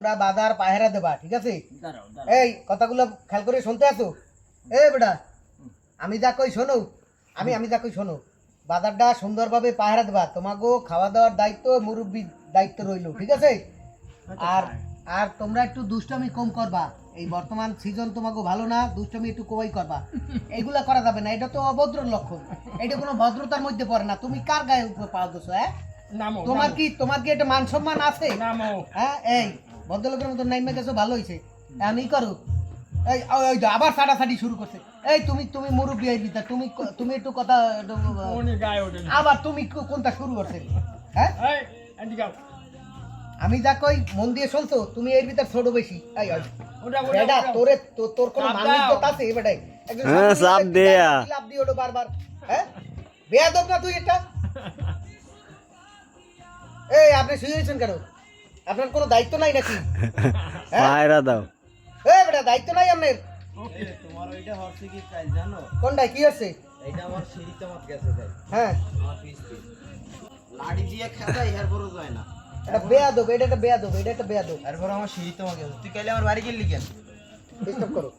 তোমরা বাজার পাহারা দেবা, ঠিক আছে? এই কথাগুলো খেয়াল করে শুনতে আছো? এ বেটা, আমি যা কই শোনো, আমি যা কই শোনো। বাজারটা সুন্দরভাবে পাহারা দেবা, তোমাকে খাওয়া দাওয়ার দায়িত্ব মুরব্বীর দায়িত্ব রইলো, ঠিক আছে? আর আর তোমরা একটু দুষ্টামি কম করবা। এই বর্তমান সিজন তোমাকে ভালো না, দুষ্টামি একটু কমাই করবা। এইগুলা করা যাবে না, এটা তো অভদ্র লক্ষণ, এটা কোনো ভদ্রতার মধ্যে পড়ে না। তুমি কার গায়ে উপরে পাও দিছো? হ্যাঁ, তোমার কি এটা মান সম্মান আছে? হ্যাঁ, এই ভদ্রলোকের মতো নাইমে গেছো, ভালো হয়েছে। আমি করো এই ওই যে আবার সাটাসাটি শুরু করছে। এই তুমি মুরব্বী এই ভিতর, তুমি একটু কথা আবার তুমি কোনটা শুরু করছে? হ্যাঁ, আমি যা কই মন দিয়ে শুনছো? তুমি এর ভিতর ছোট বেশি। এই বেটা, তোর কোনো মানিজ্যত আছে বেটাই? হ্যাঁ, সাপ দেয়া লাভ দি ওটা বারবার। হ্যাঁ, বেয়াদব না তুই এটা? এই আপনি শুয়েছেন কেন? আপনার কোনো দায়িত্ব নাই নাকি? পায়রা দাও। এই বেটা, দায়িত্ব নাই আপনার? তোমার ওইটা হচ্ছে কি চাই জানো? কোনটা কি হচ্ছে? এইটা আমার সিঁড়িতে মাত গেছে তাই। হ্যাঁ, আমার পিছতে লাড়ি দিয়ে খেদাই এরপরও যায় না। এটা বেয়াদব, এটা একটা বেয়াদব, এটা একটা বেয়াদব। এরপর আমার সিঁড়িতে মাত গেছে। তুই কাইলে আমার বাড়ি গেলি কেন? ডিস্টার্ব করো।